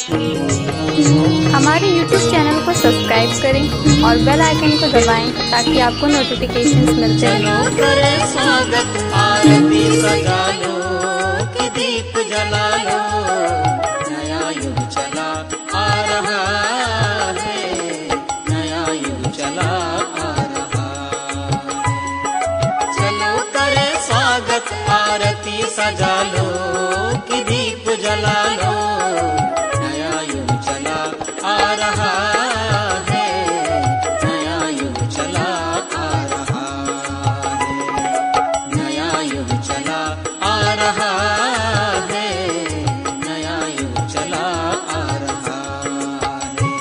हमारे YouTube channel को subscribe करें और बेल आइकन को दबाएं ताकि आपको नोटिफिकेशंस मिलते रहें। करे स्वागत आरती सजा लो कि दीप जला लो, नया युग चला आ रहा है, नया युग चला आ रहा है। चलो करे स्वागत आरती सजा लो कि दीप जला लो, नया युग चला आ रहा है, नया युग चला आ रहा है, नया युग चला आ रहा है, नया युग चला आ रहा है।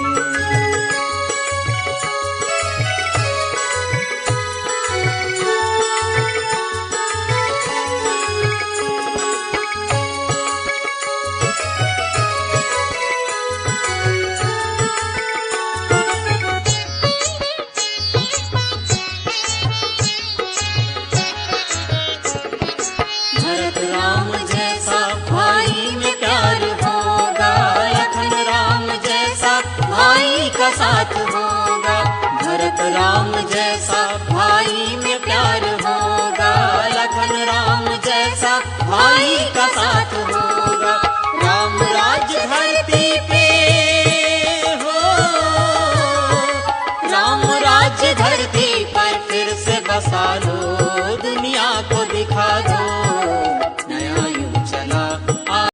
भरत राम जैसा भाई में प्यार होगा, लखन राम जैसा भाई का साथ होगा। भरत राम जैसा भाई में प्यार होगा, लखन राम जैसा भाई का साथ होगा। राम राज धरती पे हो, राम राज धरती पर फिर से बसा लो, दुनिया को दिखा दो, नया युग चला आ।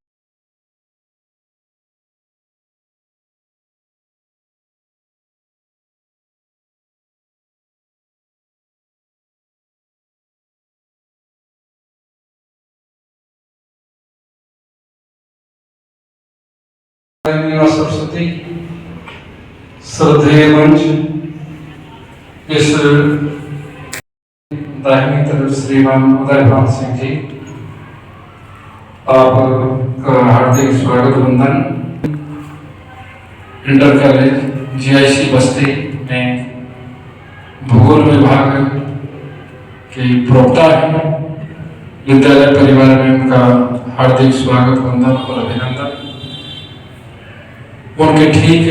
सरस्वती श्रद्धेय मंच, इस दाहिनी तरफ श्रीमान उदयपाल सिंह जी, आपका हार्दिक स्वागत वंदन। इंटर कॉलेज जीआईसी बस्ती में भूगोल विभाग के प्रवक्ता हैं, विद्यालय परिवार में उनका हार्दिक स्वागत वंदन और अभिनंदन। उनके ठीक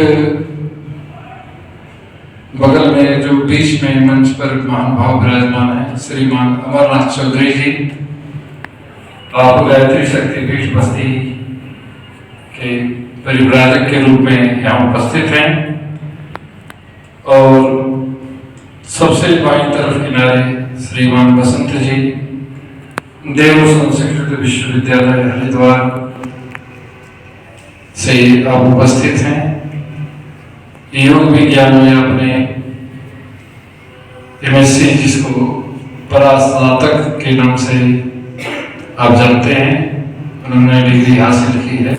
बगल में जो बीच में मंच पर महानुभाव विराजमान है, श्रीमान अमरनाथ चौधरी जी, आप गायत्री शक्तिपीठ बस्ती के परिव्राजक के रूप में यहाँ उपस्थित हैं। और सबसे बाईं तरफ किनारे श्रीमान बसंत जी, देव संस्कृत विश्वविद्यालय हरिद्वार से आप उपस्थित हैं। योग विज्ञान में अपने MSc, जिसको परास्नातक के नाम से आप जानते हैं, उन्होंने डिग्री हासिल की है।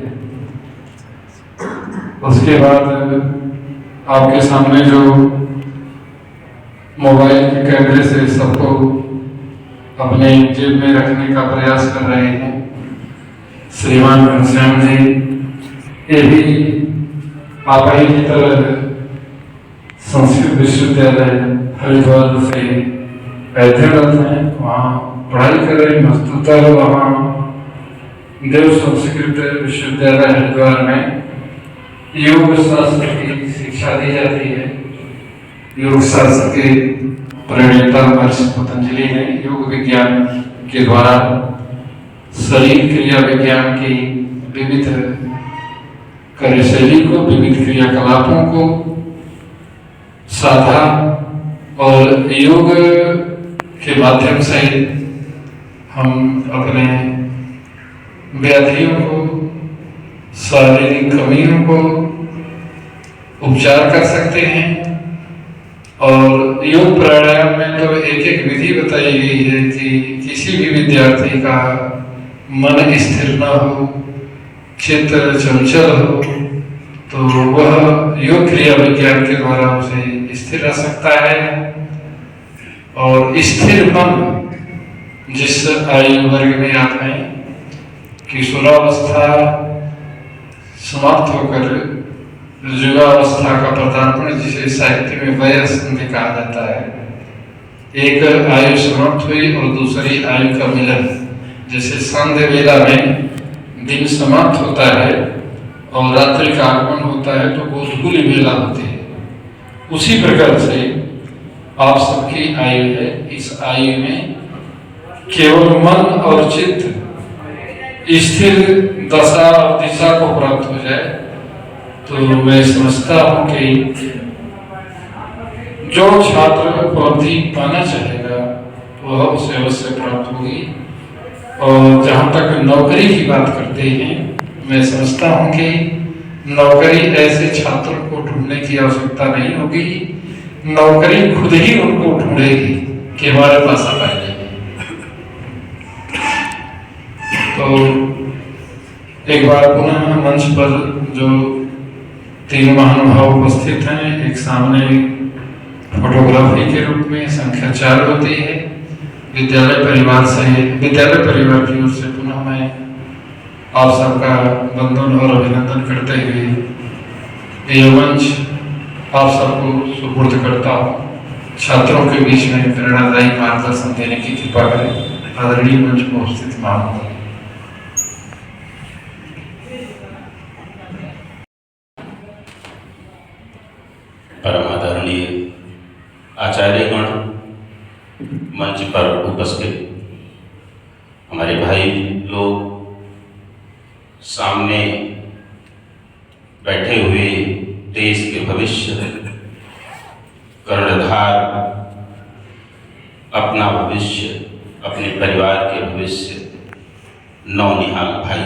उसके बाद आपके सामने जो मोबाइल के कैमरे से सबको अपने जेब में रखने का प्रयास कर रहे हैं, श्रीमान घनश्याम जी, ये भी आप ही की तरह संस्कृत विश्वविद्यालय हरिद्वार से अध्ययनरत हैं, वहाँ पढ़ाई कर रहे हैं। वस्तुतः वहाँ देव संस्कृत विश्वविद्यालय हरिद्वार में योग शास्त्र की शिक्षा दी जाती है। योग शास्त्र के प्रणेता महर्षि पतंजलि ने योग विज्ञान के द्वारा शरीर क्रिया विज्ञान की विविध कार्यशैली को, विविध क्रियाकलापों को साधा और योग के माध्यम से हम अपने व्याधियों को, शारीरिक कमियों को उपचार कर सकते हैं। और योग प्राणायाम में तो एक एक विधि बताई गई है कि किसी भी विद्यार्थी का मन स्थिर न हो, चित्त चंचल हो, तो वह योग क्रिया विज्ञान के द्वारा उसे स्थिर रह सकता है। और स्थिर मन जिस आयु वर्ग में आते हैं, किशोरावस्था समाप्त होकर युवावस्था का पदार्पण, जिसे साहित्य में वयस्क भी कहा जाता है, एक आयु समाप्त हुई और दूसरी आयु का मिलन, जैसे संध्या वेला में दिन समाप्त होता है और रात्रि का आगमन होता है तो गोधूली बेला होती है। उसी प्रकार से आप सबकी आयु है, इस आयु में केवल मन और चित्त स्थिर दशा और दिशा को प्राप्त हो जाए तो मैं समझता हूँ कि जो छात्र उपलब्धि पाना चाहेगा वह उसे अवश्य प्राप्त होगी। और जहाँ तक नौकरी की बात करते हैं, मैं समझता हूँ कि नौकरी ऐसे छात्रों को ढूंढने की आवश्यकता नहीं होगी, नौकरी खुद ही उनको ढूंढेगी कि हमारे पास आ पाएगी। तो एक बार पुनः मंच पर जो तीन महानुभाव उपस्थित हैं, एक सामने फोटोग्राफी के रूप में संख्या 4 होती है। विद्यालय परिवार की ओर से पुनः मैं आप सबका वंदन और अभिनंदन करते हुए यह मंच आप सबको सुपुर्द करता हूँ। छात्रों के बीच में प्रेरणादायी मार्गदर्शन देने की कृपा करें। आदरणीय मंच में उपस्थित महानुभाव, परम आदरणीय आचार्यगण, मंच पर उपस्थित हमारे भाई लोग, सामने बैठे हुए देश के भविष्य, कर्णधार, अपना भविष्य, अपने परिवार के भविष्य, नौनिहाल भाई,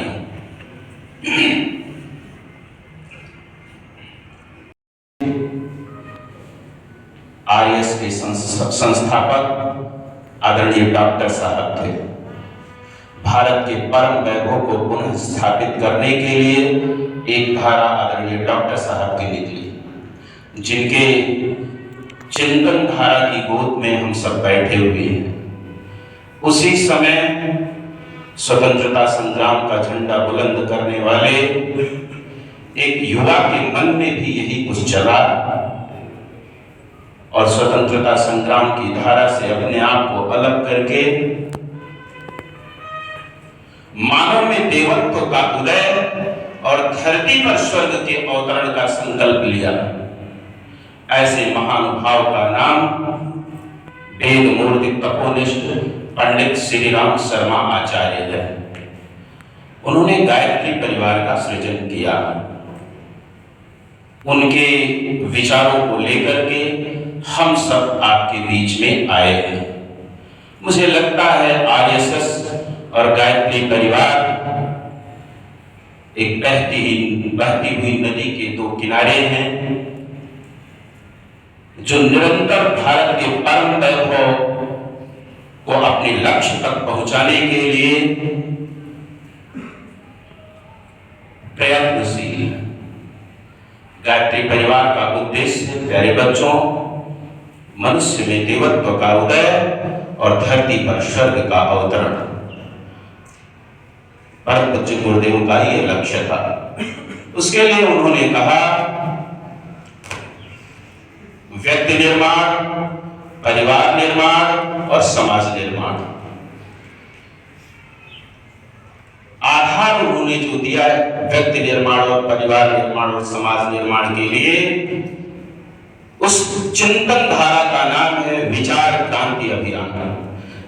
आरएस के संस्थापक आदरणीय डॉक्टर साहब थे। भारत के परम वैभव को पुनः स्थापित करने के लिए एक धारा आदरणीय डॉक्टर साहब की निकली, जिनके चिंतन धारा की गोद में हम सब बैठे हुए हैं। उसी समय स्वतंत्रता संग्राम का झंडा बुलंद करने वाले एक युवा के मन में भी यही कुछ चला और स्वतंत्रता संग्राम की धारा से अपने आप को अलग करके मानव में देवत्व का उदय और धरती पर स्वर्ग के अवतरण का संकल्प लिया। ऐसे महानुभाव का नाम वेद मूर्ति तपोनिष्ठ पंडित श्री राम शर्मा आचार्य है। उन्होंने गायत्री परिवार का सृजन किया। उनके विचारों को लेकर के हम सब आपके बीच में आए हैं। मुझे लगता है आरएसएस और गायत्री परिवार एक बहती हुई नदी के दो किनारे हैं, जो निरंतर भारत के परम वैभव को अपने लक्ष्य तक पहुंचाने के लिए प्रयत्नशील है। गायत्री परिवार का उद्देश्य, प्यारे बच्चों, मनुष्य में देवत्व का उदय और धरती पर स्वर्ग का अवतरण। परम पूज्य गुरुदेव का ये लक्ष्य था। उसके लिए उन्होंने कहा, व्यक्ति निर्माण, परिवार निर्माण और समाज निर्माण। आधार उन्होंने जो दिया है व्यक्ति निर्माण और परिवार निर्माण और समाज निर्माण के लिए, उस चिंतन धारा का नाम है विचार क्रांति अभियान।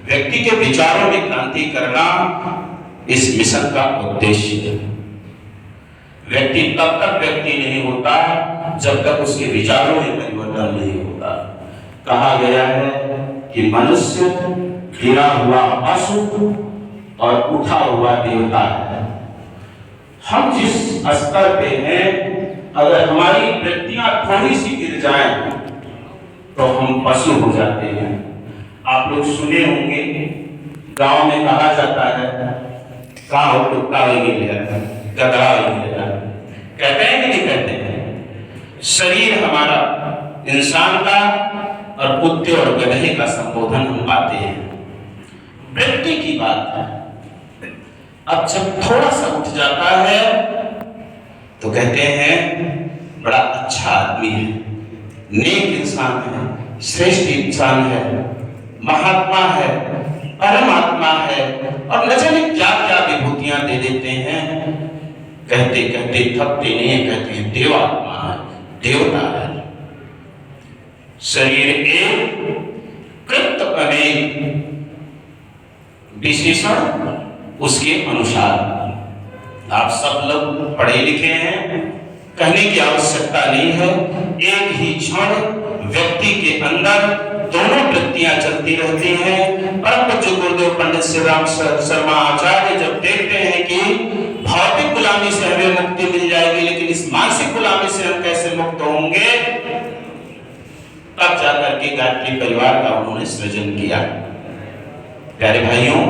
व्यक्ति के विचारों में क्रांति करना इस मिशन का उद्देश्य है। व्यक्ति तब तक व्यक्ति नहीं होता जब तक उसके विचारों में परिवर्तन नहीं होता। कहा गया है कि मनुष्य गिरा हुआ पशु और उठा हुआ देवता है। हम जिस स्तर पे हैं, अगर हमारी वृत्तियां थोड़ी सी गिर जाएं तो हम पशु हो जाते हैं। आप लोग सुने होंगे, गांव में कहा जाता है, काव कुत्ता गधा कहते हैं कि नहीं कहते हैं? शरीर हमारा इंसान का और कुत्ते और गधे का संबोधन हम पाते हैं। वृत्ति की बात है। अब जब थोड़ा सा उठ जाता है तो कहते हैं बड़ा अच्छा आदमी है, नेक इंसान है, श्रेष्ठ इंसान है, महात्मा है, परमात्मा है, और न जाने क्या क्या विभूतियां दे देते हैं। कहते कहते थकते नहीं, कहते हैं देवात्मा है, देवता है। शरीर एक कृत अनेक, विशेषण उसके अनुसार। आप सब लोग पढ़े लिखे हैं, कहने की आवश्यकता नहीं है। एक ही क्षण व्यक्ति के अंदर दोनों वृत्तियां चलती रहती हैं। परम पूज्य गुरुदेव पंडित श्री राम शर्मा आचार्य जब देखते हैं कि भौतिक गुलामी से हमें मुक्ति मिल जाएगी, लेकिन इस मानसिक गुलामी से हम कैसे मुक्त होंगे, तब जाकर के गायत्री परिवार का उन्होंने सृजन किया। प्यारे भाइयों,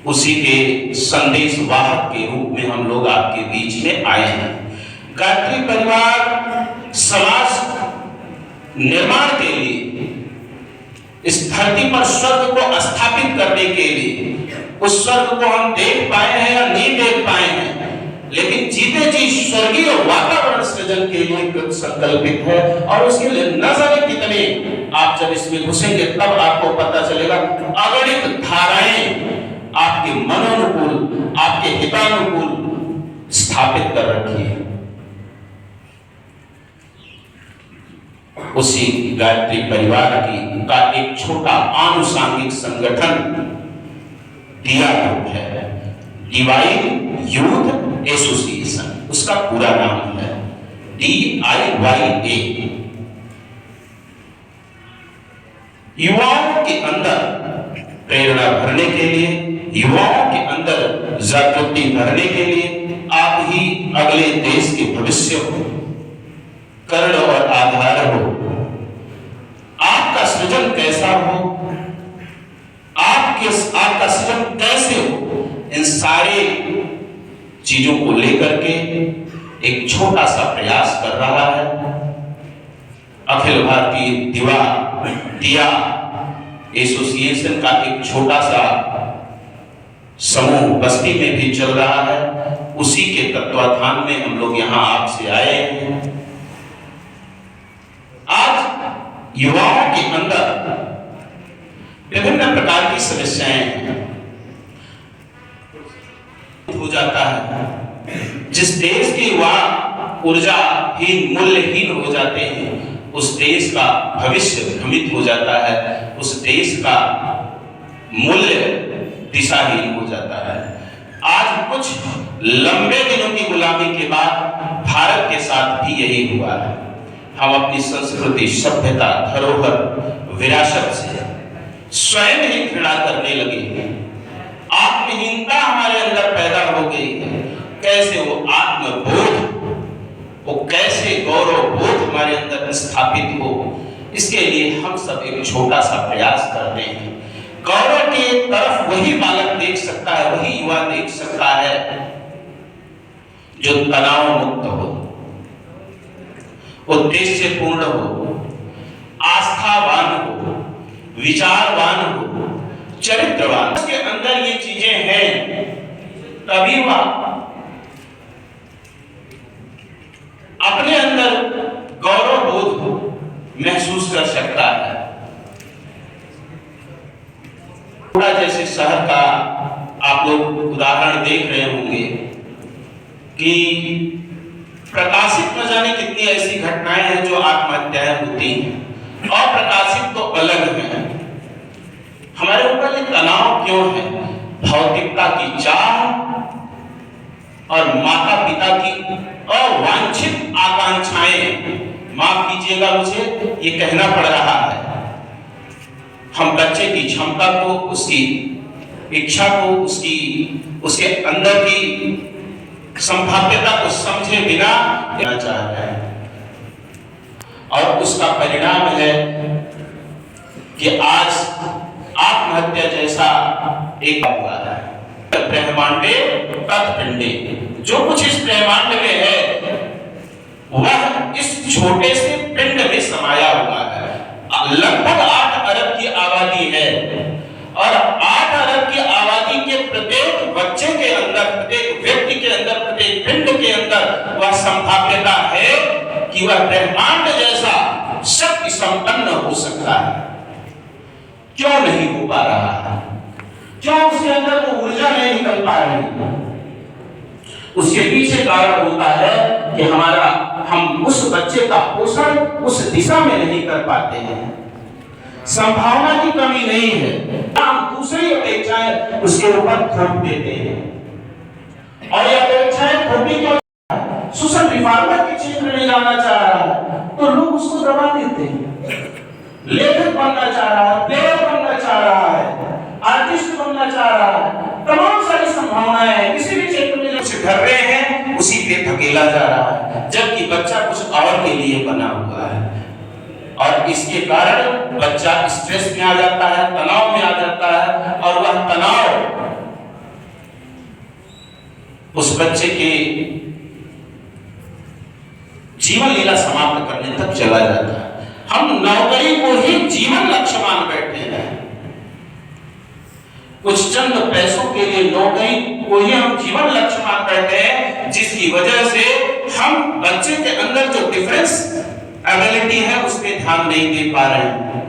उसी के संदेश वाहक के रूप में हम लोग आपके बीच में आए हैं। गायत्री परिवार समाज निर्माण के लिए, इस धरती पर स्वर्ग को स्थापित करने के लिए, उस स्वर्ग को हम देख पाए हैं या नहीं देख पाए हैं, लेकिन जीते जी स्वर्गीय वातावरण सृजन के लिए कृत संकल्पित है। और उसके लिए न जाने कितने, आप जब इसमें घुसेंगे तब आपको पता चलेगा, अगणित धाराएं आपके मनोनुकूल, आपके हितानुकूल स्थापित कर रखी है। उसी गायत्री परिवार का एक छोटा आनुषांगिक संगठन दिया ग्रुप है, डिवाइन यूथ एसोसिएशन, उसका पूरा नाम है DIYA। युवाओं के अंदर प्रेरणा भरने के लिए, युवाओं के अंदर जागृति भरने के लिए, आप ही अगले देश के भविष्य हो, कर्ण और आधार हो। आपका सृजन कैसा हो, आपका सृजन कैसे हो, इन सारे चीजों को लेकर के एक छोटा सा प्रयास कर रहा है अखिल भारतीय दिया एसोसिएशन का एक छोटा सा समूह बस्ती में भी चल रहा है। उसी के तत्वाधान में हम लोग यहाँ आपसे आए हैं। आज युवाओं के अंदर विभिन्न प्रकार की समस्याएं हो जाता है। जिस देश के युवा ऊर्जाहीन, मूल्यहीन हो जाते हैं, उस देश का भविष्य भ्रमित हो जाता है, उस देश का मूल्य दिशाहीन हो जाता है। आज कुछ लंबे दिनों की गुलामी के बाद भारत के साथ भी यही हुआ है। हम अपनी संस्कृति, सभ्यता, धरोहर, विरासत से स्वयं ही घृणा करने लगे हैं। आत्महीनता हमारे अंदर पैदा हो गई है। कैसे वो आत्मबोध, वो कैसे गौरव बोध हमारे अंदर स्थापित हो, इसके लिए हम सब एक छोटा सा प्रयास करते हैं। गौरव की तरफ वही बालक देख सकता है, वही युवा देख सकता है जो तनाव मुक्त हो, उद्देश्य पूर्ण हो, आस्थावान हो, विचारवान हो, चरित्रवान। उसके अंदर ये चीजें हैं, तभी वह अपने अंदर गौरव बोध महसूस कर सकता है। थोड़ा जैसे शहर का आप लोग उदाहरण देख रहे होंगे कि प्रकाशित न जाने कितनी ऐसी घटनाएं हैं जो आत्महत्याएं होती हैं, और प्रकाशित तो अलग है। हमारे ऊपर ये तनाव क्यों है? भौतिकता की चाह और माता पिता की अवांछित आकांक्षाएं, माफ कीजिएगा मुझे ये कहना पड़ रहा है। हम बच्चे की क्षमता को, उसकी इच्छा को, उसके अंदर की संभाव्यता को समझे बिना देना चाह रहे हैं, और उसका परिणाम है कि आज आत्महत्या जैसा एक हुआ है। ब्रह्मांडे तत्पिंडे, जो कुछ इस ब्रह्मांड में है वह इस छोटे से पिंड में समाया हुआ है। लगभग 8 अरब की आबादी है, और 8 अरब की आबादी के प्रत्येक बच्चे के अंदर, प्रत्येक व्यक्ति के अंदर, प्रत्येक पिंड के अंदर वह संभाव्यता है कि वह ब्रह्मांड जैसा शक्ति संपन्न हो सकता है। क्यों नहीं हो पा रहा है? क्यों उसके अंदर वो ऊर्जा नहीं निकल पा रही? उसके पीछे कारण होता है कि हम उस बच्चे का पोषण उस दिशा में नहीं कर पाते हैं। संभावना की कमी नहीं है, हम दूसरी अपेक्षाएं उसके ऊपर थोप देते हैं। और ये अपेक्षाएं थोपी क्यों? सोशल रिफॉर्मर के क्षेत्र में जाना चाह रहा है तो लोग उसको दबा देते हैं। लेखक बनना चाह रहा है, प्लेयर बनना चाह रहा है, आर्टिस्ट बनना चाह रहा है, तमाम सारी संभावनाएं हैं। किसी भी क्षेत्र में कुछ कर रहे हैं उसी पे धकेला जा रहा है, जबकि बच्चा कुछ और के लिए बना हुआ है। और इसके कारण बच्चा स्ट्रेस में आ जाता है, तनाव में आ जाता है, और वह तनाव उस बच्चे के जीवन लीला समाप्त करने तक चला जाता है। हम नौकरी को ही जीवन लक्ष्य मान बैठे हैं। कुछ चंद पैसों के लिए नौकरी को ही हम जीवन लक्ष्य मान बैठे हैं, जिसकी वजह से हम बच्चे के अंदर जो डिफरेंस एबिलिटी है उस पर ध्यान नहीं दे पा रहे हैं।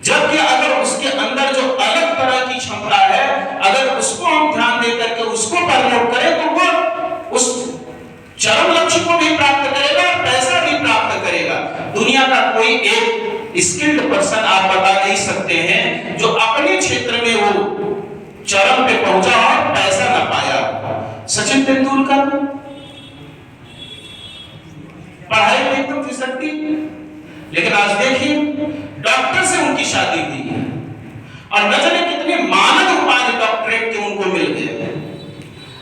जबकि अगर उसके अंदर जो अलग तरह की क्षमता है, अगर उसको हम ध्यान दे करके उसको प्रमोट करें तो वो उस चरम लक्ष्य को भी प्राप्त करेगा, पैसा भी प्राप्त करेगा। दुनिया का कोई एक स्किल्ड पर्सन आप बता नहीं सकते हैं जो अपने क्षेत्र में वो चरम पे पहुंचा और पैसा ना पाया। सचिन तेंदुलकर पढ़ाई में एकदम फिसलती, लेकिन आज देखिए डॉक्टर से उनकी शादी हुई है और न जाने कितने मानद उपाधि डॉक्टरेट के उनको मिल गए।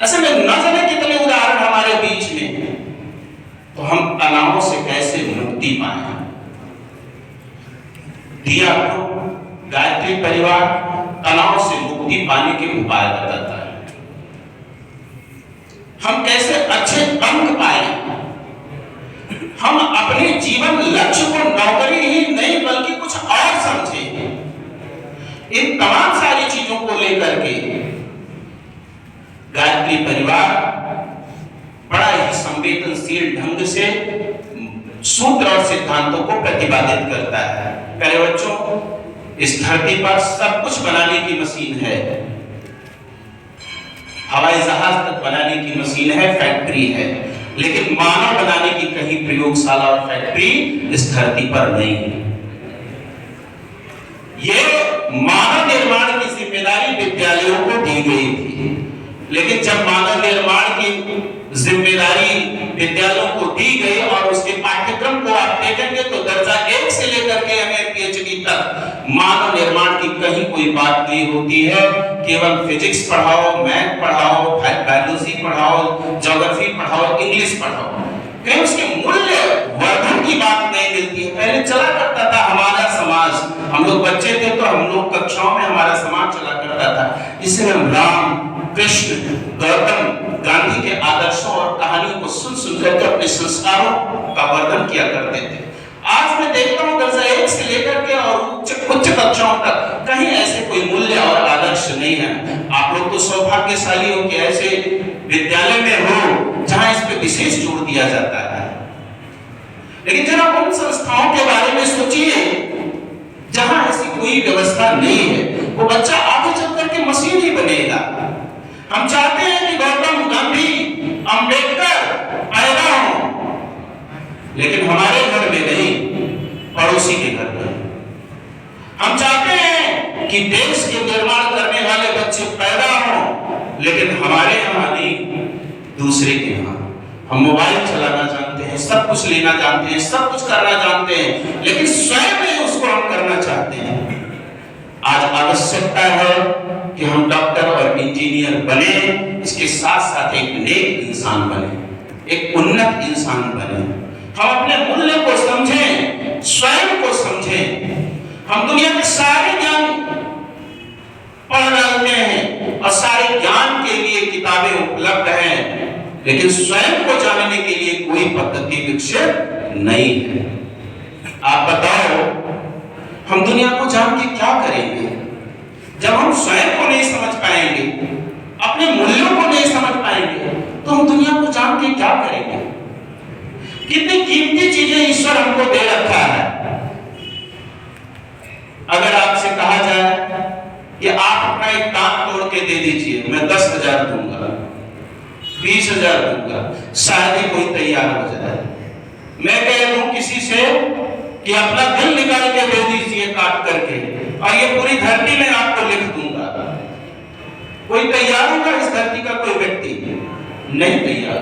ऐसे में न जाने कितने उदाहरण हमारे बीच में। तो हम तनावों से कैसे मुक्ति पाएं? दिया गायत्री परिवार तनाव से मुक्ति पाने के उपाय बताता है। हम कैसे अच्छे अंक पाए, हम अपने जीवन लक्ष्य को नौकरी ही नहीं बल्कि कुछ और समझें। इन तमाम सारी चीजों को लेकर के गायत्री परिवार बड़ा ही संवेदनशील ढंग से सूत्र और सिद्धांतों को प्रतिपादित करता है। प्यारे बच्चों, इस धरती पर सब कुछ बनाने की मशीन है, हवाई जहाज तक बनाने की मशीन है, फैक्ट्री है, लेकिन मानव बनाने की कहीं प्रयोगशाला और फैक्ट्री इस धरती पर नहीं है। ये मानव निर्माण की जिम्मेदारी विद्यालयों को दी गई थी, लेकिन जब मानव निर्माण की जिम्मेदारी विद्यालयों को दी गई और उसके पाठ्यक्रम को आप देखेंगे तो दर्जा 1 से लेकर के MA PhD तक मानव निर्माण की कहीं कोई बात नहीं होती है। केवल फिजिक्स पढ़ाओ, मैथ पढ़ाओ, बायोलॉजी पढ़ाओ, ज्योग्राफी पढ़ाओ, इंग्लिश पढ़ाओ, कहीं उसके मूल्य वर्धन की बात नहीं मिलती है। पहले चला करता था हमारा समाज, हम लोग बच्चे थे तो हम लोग कक्षाओं में हमारा समाज चला करता था, जिसमें हम राम, कृष्ण, गौतम, गांधी के आदर्शों और कहानियों को सुन सुन करके अपने संस्कारों का वर्धन किया करते थे। आज मैं देखता हूँ दर्जा 1 से लेकर के और उच्च कक्षाओं तक कहीं ऐसे कोई मूल्य और आदर्श नहीं है। आप लोग तो सौभाग्यशाली हो कि ऐसे विद्यालय में हो जहां इस पे विशेष जोर दिया जाता है। लेकिन जरा उन संस्थाओं के बारे में सोचिए जहां ऐसी कोई व्यवस्था नहीं है। वो बच्चा आगे चल करके मशीन ही बनेगा। हम चाहते हैं कि गौतम, गांधी, अंबेडकर पैदा हो, लेकिन हमारे घर में नहीं, पड़ोसी के घर में। हम चाहते हैं कि देश के निर्माण करने वाले बच्चे पैदा हो, लेकिन हमारे यहाँ नहीं, दूसरे के यहाँ। हम मोबाइल चलाना जानते हैं, सब कुछ लेना जानते हैं, सब कुछ करना जानते हैं, लेकिन स्वयं नहीं उसको हम करना चाहते हैं। आज आवश्यकता है कि हम डॉक्टर और इंजीनियर बने, इसके साथ साथ एक नेक इंसान बने, एक उन्नत इंसान बने। हम अपने मूल्य को समझें, स्वयं को समझें। हम दुनिया के सारे ज्ञान पढ़ डालते हैं और सारे ज्ञान के लिए किताबें उपलब्ध हैं, लेकिन स्वयं को जानने के लिए कोई पद्धति विकसित नहीं है। आप बताओ, हम दुनिया को जान के क्या करेंगे जब हम स्वयं को नहीं समझ पाएंगे, अपने मूल्यों को नहीं समझ पाएंगे, तो हम दुनिया को जान के क्या करेंगे? कितनी कीमती चीजें ईश्वर हमको दे रखा है। अगर आपसे कहा जाए कि आप अपना एक दांत तोड़ के दे दीजिए, मैं 10,000 दूंगा, 20,000 दूंगा, शायद ही कोई तैयार हो जाए। मैं कह दूं किसी से कि अपना दिल निकाल के दे दीजिए काट करके, और ये पूरी धरती में आपको लिख दूंगा। कोई तैयार होगा इस धरती का कोई व्यक्ति? नहीं तैयार।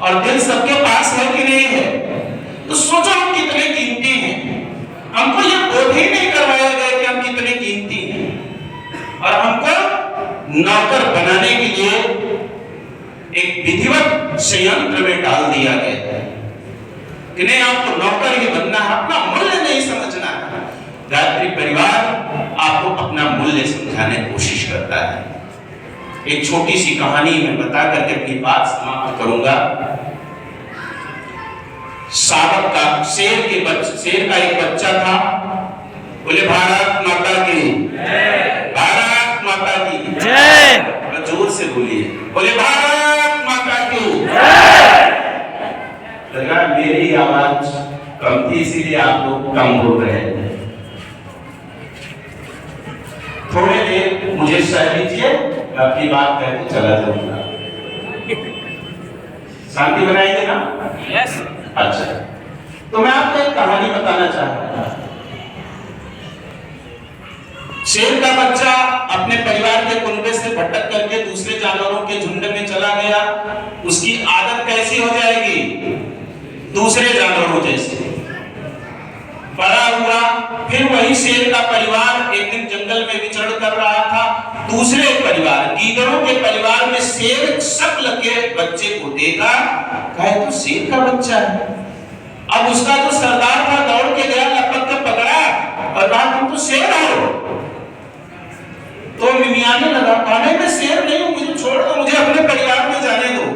और दिल सबके पास है कि नहीं है? तो सोचो हम कितने कीमती हैं। हमको ये बोध ही नहीं करवाया गया कि हम कितने कीमती हैं, और हमको नौकर बनाने के लिए एक विधिवत संयंत्र में डाल दिया गया है कि नहीं, आपको नौकर ही बनना है, अपना मूल्य नहीं समझना है। गायत्री परिवार आपको अपना मूल्य समझाने की कोशिश करता है। एक छोटी सी कहानी मैं बता करके अपनी बात समाप्त करूंगा। सावक का शेर का एक बच्चा था। बोले भारत माता की जय, भारत माता की जय। जोर से बोलिए, बोले भारत माता की जय। लगा मेरी आवाज कम थी इसीलिए आप लोग कम बोल रहे हैं। थोड़ी देर मुझे सह लीजिए, मैं अपनी बात करके चला जाऊंगा। शांति बनाएंगे ना? यस। अच्छा, तो मैं आपको एक कहानी बताना चाहता हूं। शेर का बच्चा अपने परिवार के कुनबे से भटक करके दूसरे जानवरों के झुंड में चला गया। उसकी आदत कैसी हो जाएगी? दूसरे जानवरों जैसे। बड़ा हुआ, फिर वही शेर का परिवार एक दिन जंगल में विचरण कर रहा था। दूसरे परिवार, गीदड़ों के परिवार में शेर शक्ल के बच्चे को देखा, कहा तो शेर का बच्चा है। अब उसका जो सरदार था दौड़ के गया, लपक के पकड़ा और कहा तुम तो शेर हो। तो मिमियाने लगा, कहने में शेर नहीं हूं, मुझे छोड़ दो, मुझे अपने परिवार में जाने दो।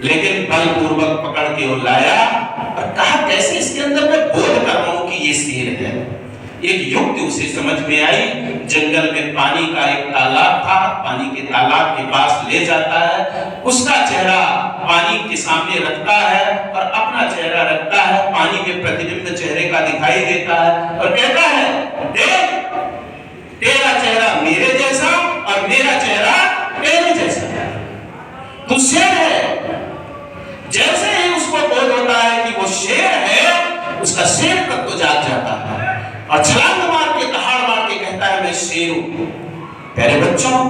लेकिन बलपूर्वक पकड़ के वो लाया और कहा कैसे इसके अंदर मैं बोध कर रहा हूं कि ये शेर है। एक युक्ति उसे समझ में आई। जंगल में पानी का एक तालाब था, पानी के तालाब के पास ले जाता है, उसका चेहरा पानी के सामने रखता है और अपना चेहरा रखता है, पानी में प्रतिबिंब चेहरे का दिखाई देता है और कहता है देख, तेरा चेहरा मेरे जैसा और मेरा चेहरा तेरे जैसा, तू शेर है। जैसे ही उसको बोध होता है कि वो शेर है, उसका शेर तक तो जाग जाता है और छलांग मार के दहाड़ मार के कहता है मैं शेर हूं। प्यारे बच्चों,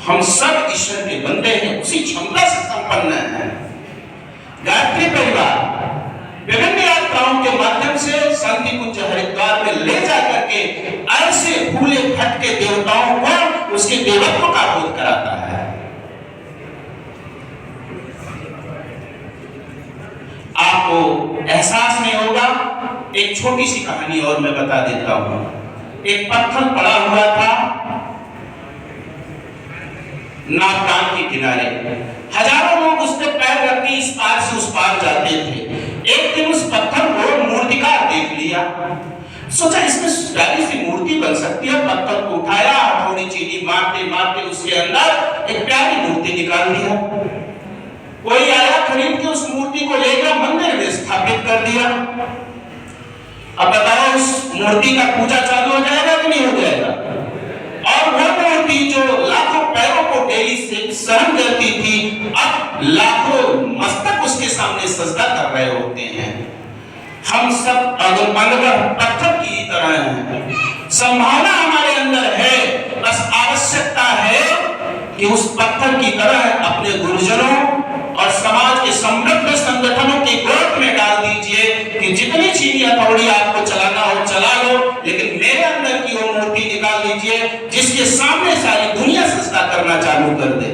हम सब ईश्वर के बंदे हैं, उसी क्षमता से संपन्न हैं। गायत्री परिवार विभिन्न यात्राओं के माध्यम से शांति कुंज हरिद्वार में ले जाकर के ऐसे फूले फटके देवताओं को उसके देवत्व का बोध कराता है। आपको एहसास नहीं होगा। एक छोटी सी कहानी और मैं बता देता हूं। एक पत्थर पड़ा हुआ था नागदान के किनारे, हजारों लोग उस पर पैर रख के इस पार से उस पार जाते थे। एक दिन उस पत्थर को मूर्तिकार देख लिया, सोचा इसमें प्यारी सी मूर्ति बन सकती है। पत्थर को उठाया, थोड़ी चीनी मारते मारते उसके अंदर एक प्यारी मूर्ति निकाल दिया। कोई आया, खरीद के उस मूर्ति को लेकर मंदिर में स्थापित कर दिया। अब बताओ उस मूर्ति का पूजा चालू हो जाएगा कि नहीं हो जाएगा? और वह मूर्ति जो लाखों पैरों को डेली से सहन करती थी, अब लाखों मस्तक उसके सामने सजदा कर रहे होते हैं। हम सब अगर पत्थर की तरह हैं। संभावना हमारे अंदर है, बस आवश्यकता है कि उस पत्थर की तरह अपने गुरुजनों और समाज के समृद्ध संगठनों की गोद में डाल दीजिए कि जितनी चीनी हथौड़ी आपको चलाना हो चला लो, लेकिन मेरे अंदर की वो मूर्ति निकाल दीजिए जिसके सामने सारी दुनिया सजदा करना चालू कर दे।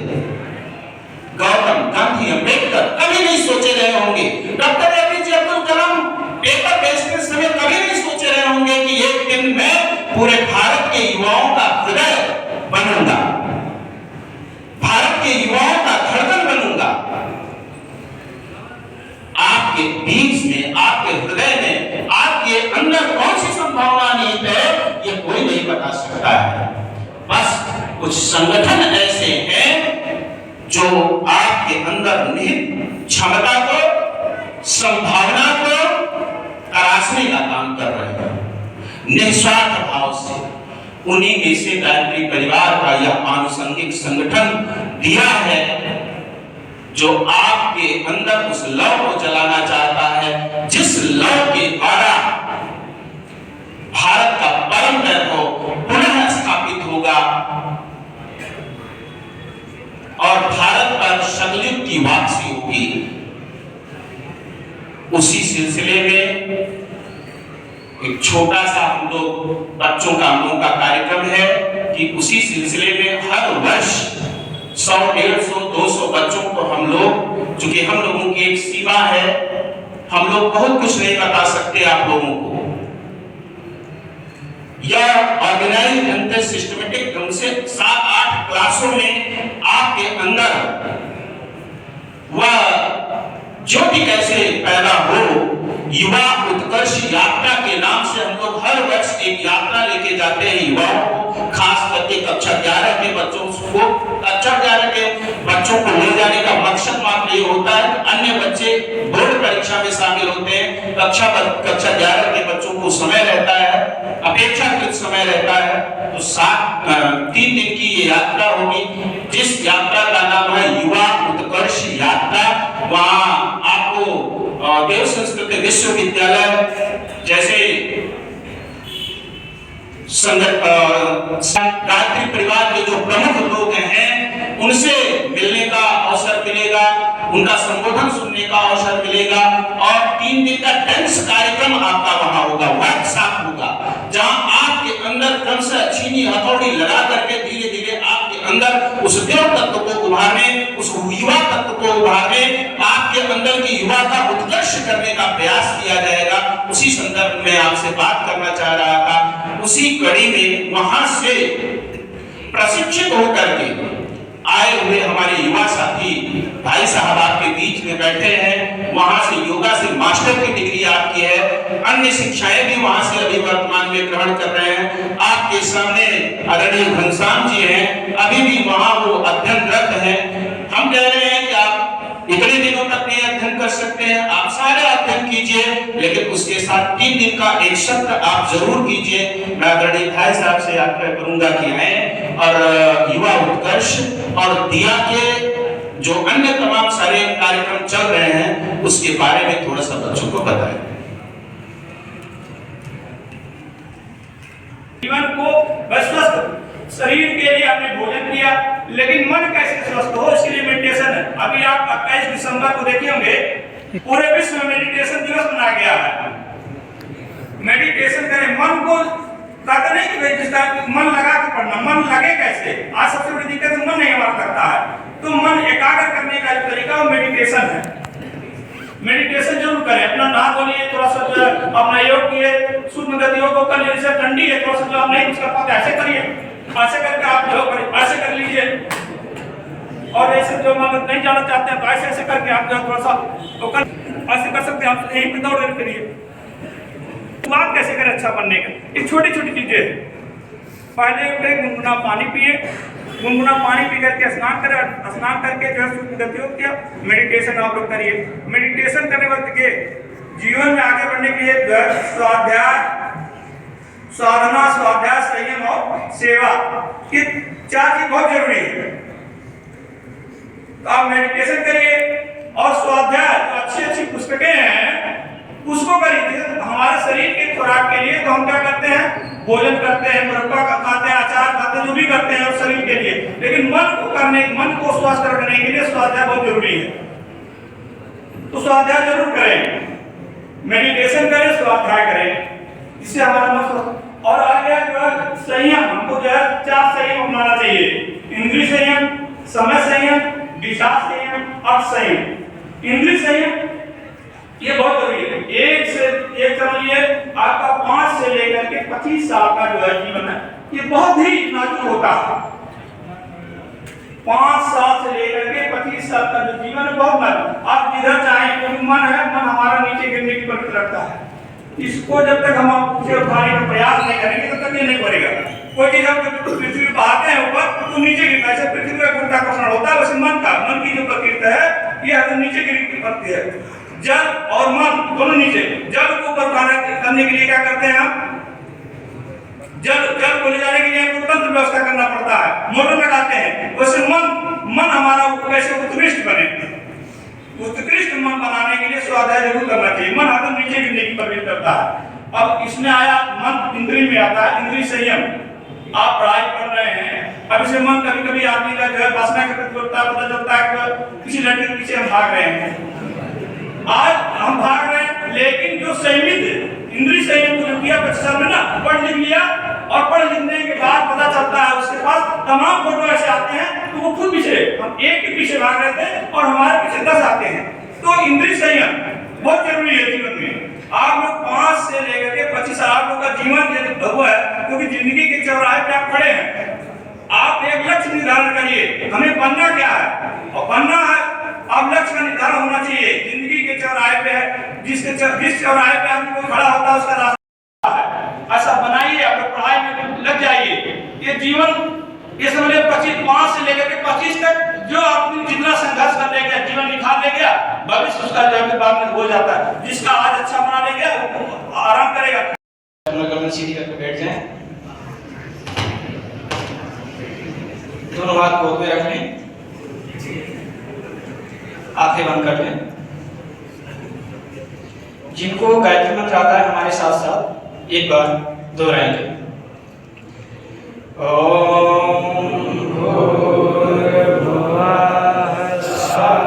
गौतम, गांधी, अम्बेडकर कभी नहीं सोचे रहे होंगे, doctor APJ Abdul Kalam paper बेचते समय कभी नहीं सोचे रहे होंगे कि एक दिन मैं पूरे भारत के युवाओं का हृदय बनूंगा, भारत के युवाओं का धड़कन बनूंगा। आपके बीच में, आपके हृदय में, आपके अंदर कौन सी संभावना निहित है, ये कोई नहीं बता सकता है। बस कुछ संगठन ऐसे हैं जो आपके अंदर निहित क्षमता को, संभावना को तराशने का काम कर रहे हैं निस्वार्थ भाव से। उन्हीं में से गायत्री परिवार का यह आनुषंगिक संगठन दिया है, जो आपके अंदर उस लव को जलाना चाहता है, जिस लव के द्वारा भारत का परम वैभव पुनः स्थापित होगा और भारत पर सतयुग की वापसी होगी। उसी सिलसिले में एक छोटा सा हम लोग बच्चों का हम लोगों का कार्यक्रम है कि उसी सिलसिले में हर वर्ष 100, 150, 200 बच्चों को हम लोग, चूंकि हम लोगों की एक सीमा है, हम लोग बहुत कुछ नहीं बता सकते आप लोगों को, या ऑर्गेनाइज ढंग से सिस्टमेटिक ढंग से 7-8 क्लासों में आपके अंदर वह ज्योति कैसे पैदा हो। युवा उत्कर्ष यात्रा के नाम से हम लोग हर वर्ष एक यात्रा लेके जाते हैं युवाओं को, खास करके कक्षा 11 के बच्चों को। कक्षा 11 के बच्चों को ले जाने का मकसद मात्र ये होता है कि अन्य बच्चे बोर्ड परीक्षा में शामिल होते हैं, कक्षा 11 के बच्चों को समय रहता है, अपेक्षाकृत समय रहता है, तो 3 दिन की ये यात्रा होगी, जिस यात्रा का नाम है युवा उत्कर्ष यात्रा। वहां आपको देव संस्कृत विश्वविद्यालय जैसे गायत्री परिवार के जो प्रमुख लोग हैं उनसे मिलने का अवसर मिलेगा, उनका संबोधन सुनने का अवसर मिलेगा, और 3 दिन का डांस कार्यक्रम आपका वहां होगा, वर्कशॉप होगा, जहां आपके अंदर क्रम से छीनी हथौड़ी लगा करके धीरे धीरे आपके अंदर उस देव तत्व को उभारने, उस युवा तत्व को उभारने, आपके अंदर की युवा का उत्कर्ष करने का प्रयास किया जाएगा। उसी संदर्भ में आपसे बात करना चाह रहा था। उसी कड़ी में वहां से प्रशिक्षित होकर के आए हुए हमारे युवा साथी भाई साहब आपके बीच में बैठे हैं, वहां से योगा से मास्टर की डिग्री आपकी है, अन्य शिक्षाएं भी वहां से अभी वर्तमान में ग्रहण कर रहे हैं। आपके सामने आदरणीय घनश्याम जी हैं, अभी भी वहां वो अध्ययनरत हैं। हम कह रहे हैं कि आप इतने दिनों तक नहीं अध्ययन कर सकते हैं, आप सारे अध्ययन कीजिए, लेकिन उसके साथ 3 दिन का एक सत्र आप जरूर कीजिए। मैं आदरणीय भाई साहब से आग्रह करूंगा कि आए और युवा उत्कर्ष और दिया के जो अन्य तमाम सारे कार्यक्रम चल रहे हैं उसके बारे में थोड़ा सा बच्चों को बताएं। जीवन को स्वस्थ शरीर के लिए आपने भोजन किया, लेकिन मन कैसे स्वस्थ हो इसके लिए मेडिटेशन है। अभी आप 28 दिसंबर को देखे होंगे पूरे विश्व में मेडिटेशन दिवस मनाया गया है। मेडिटेशन करें, मन को कहते नहीं कि जिसका मन लगा के पढ़ना, मन लगे कैसे। आज सबसे बड़ी दिक्कत है मन नहीं हमारा लगता है, तो मन एकाग्र करने का जो तरीका वो मेडिटेशन है। मेडिटेशन जरूर करें, अपना नहा धोलिए, थोड़ा सा जो अपना योग किए, सूक्ष्म गतियों को कर लीजिए, ठंडी है थोड़ा सा जो आप नहीं कुछ कर पाते ऐसे करिए, ऐसे करके आप जो करें ऐसे कर लीजिए, और ऐसे जो मतलब नहीं जाना चाहते हैं तो ऐसे ऐसे करके आप जो थोड़ा सा तो ऐसे कर सकते हैं। आप यहीं पे दौड़ करिए। बात कैसे करें अच्छा बनने का, ये छोटी छोटी चीजें हैं। पहले उठे, गुनगुना पानी पिए, गुनगुना पानी पी करके स्नान करें, स्नान करके जो है सूक्ष्म गतियों किया, मेडिटेशन आप लोग करिए। मेडिटेशन करने वक्त के जीवन में आगे बढ़ने के लिए स्वाध्याय, साधना, स्वाध्याय, संयम और सेवा, ये 4 चीज बहुत जरूरी है। तो आप मेडिटेशन करिए और स्वाध्याय, अच्छी अच्छी पुस्तकें हैं उसको करिए। हमारे शरीर के खुराक के लिए तो हम क्या करते हैं, भोजन करते हैं, मुरब्बा खाते हैं, अचार खाते हैं, जो भी करते हैं और शरीर के लिए, लेकिन मन को स्वस्थ रखने के लिए स्वाध्याय बहुत जरूरी है। तो स्वाध्याय जरूर करें, मेडिटेशन करें, स्वाध्याय करें, इससे हमारा मन स्वस्थ। और आगे संयम, हमको जो है 4 संयम अपनाना चाहिए। इंद्रिय संयम, समय संयम, दिशा संयम और संयम। इंद्रिय संयम ये बहुत जरूरी है। एक समझिए आपका 5 से लेकर के 25 साल का जो है जीवन है, ये बहुत ही नाजुक होता है। 5 साल से लेकर के 25 साल का जो जीवन है बहुत नाजुक। आप जिधर चाहें, क्योंकि मन है, मन हमारा नीचे गिरने की प्रवृत्ति रखता है। इसको जब तक हम उसे उठाने का प्रयास नहीं करेंगे तब तक ये नहीं बढ़ेगा। कोई चीज हम पृथ्वी पर आते हैं ऊपर तो नीचे गिरता है, पृथ्वी का गुरुत्वाकर्षण होता है, वैसे मन की जो प्रकृति है ये हमें नीचे गिरने की प्रवृत्ति है। जल और मन दोनों नीचे। जल को ऊपर करने के लिए क्या करते हैं हम, जल को ले जाने के लिए हमको तंत्र व्यवस्था करना पड़ता है, मोटर लगाते हैं। वैसे मन हमारा कैसे उत्कृष्ट बने, उत्कृष्ट मन बनाने के लिए स्वाध्याय जरूर करना चाहिए। मन हरदम नीचे गिरने की प्रवृत्ति करता है। अब इसमें आया मन इंद्रिय में आता है, इंद्रिय संयम। आप पढ़ाई पढ़ रहे हैं, अब इसे मन कभी कभी आदमी का जो है वासना के प्रति पता चलता है कि किसी लड़के के पीछे हम भाग रहे हैं, आज हम भाग रहे हैं, लेकिन जो संयमित इंद्रिय संयम को जो किया 25 साल में ना, पढ़ लिख लिया और पढ़ लिखने के बाद पता चलता है उसके पास तमाम फोटो ऐसे आते हैं तो वो खुद पीछे, हम एक के पीछे भाग रहे थे और हमारे पीछे 10 आते हैं। तो इंद्रिय संयम बहुत जरूरी है जीवन में। आप लोग 5 से लेकर के 25 साल आप लोग का जीवन यदि हुआ है, क्योंकि जिंदगी के चौराहे पे आप खड़े हैं, आप एक लक्ष्य निर्धारण करिए, हमें बनना क्या है, और बनना है अब लक्ष्य का निर्धारण होना चाहिए। जिंदगी के चौराहे पे है, जिस चौराहे पे आदमी कोई खड़ा होता है उसका रास्ता है, ऐसा बनाइए। आप पढ़ाई में लग जाइए। ये जीवन ये समझे 5 से लेकर के 25 तक जो अपनी जितना संघर्ष कर ले गया, जीवन निखार ले गया, भविष्य उसका जो है बाद में हो जाता है। जिसका आज अच्छा बना ले गया वो आराम करेगा। गर्दन सीधी करके बैठ जाएं, दोनों हाथ गोद में रख लें, आंखें बंद कर लें। जिनको गायत्री मंत्र आता है हमारे साथ साथ एक बार दोहराएंगे। ओम भूर्भुवः स्वः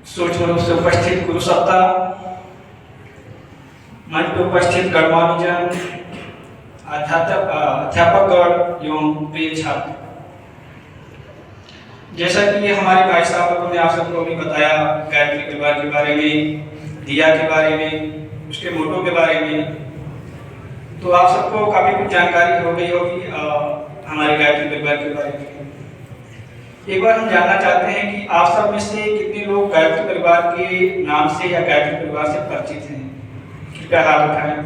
सूक्ष्म रूप से उपस्थित गुरु सत्ता, मंच पर उपस्थित गणमान्यजन, अध्यापकगण एवं प्रिय छात्र, जैसा कि हमारे भाई साहब लोगों ने आप सबको भी बताया गायत्री परिवार के बारे में, दिया के बारे में, उसके मोटो के बारे में, तो आप सबको काफी कुछ जानकारी हो गई होगी हमारे गायत्री परिवार के बारे में। एक बार हम जानना चाहते हैं कि आप सब में से कितने लोग गायत्री परिवार के नाम से या गायत्री परिवार से परिचित हैं? कृपया हाथ उठाएं।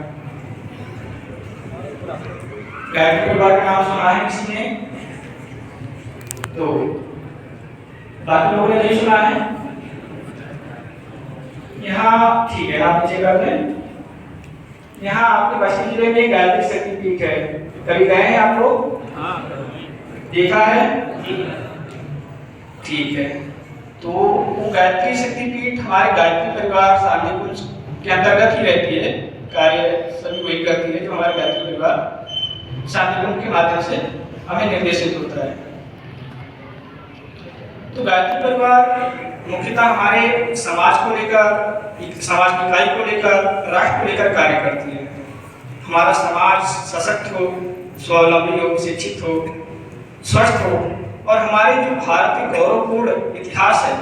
गायत्री परिवार का नाम सुना है किसी ने? तो बाकी लोगों ने नहीं सुना है? यहाँ ठीक है, आप नीचे कर दें। यहाँ आपके बस्ती जिले में गायत्री शक्तिपीठ है, कभी गए हैं आप लोग? देखा है? ठीक है। तो वो गायत्री शक्तिपीठ हमारे गायत्री परिवार शांतिकुंज के अंतर्गत ही रहती है, कार्य सभी वही करती है जो हमारे गायत्री परिवार शांतिकुंज के माध्यम से हमें निर्देशित होता है। तो गायत्री परिवार मुख्यतः हमारे समाज को लेकर, समाज की इकाई को लेकर, राष्ट्र को लेकर कार्य करती है। हमारा समाज सशक्त हो, स्वावलंबी हो, शिक्षित हो, स्वस्थ हो, और हमारे जो भारत के गौरवपूर्ण इतिहास है,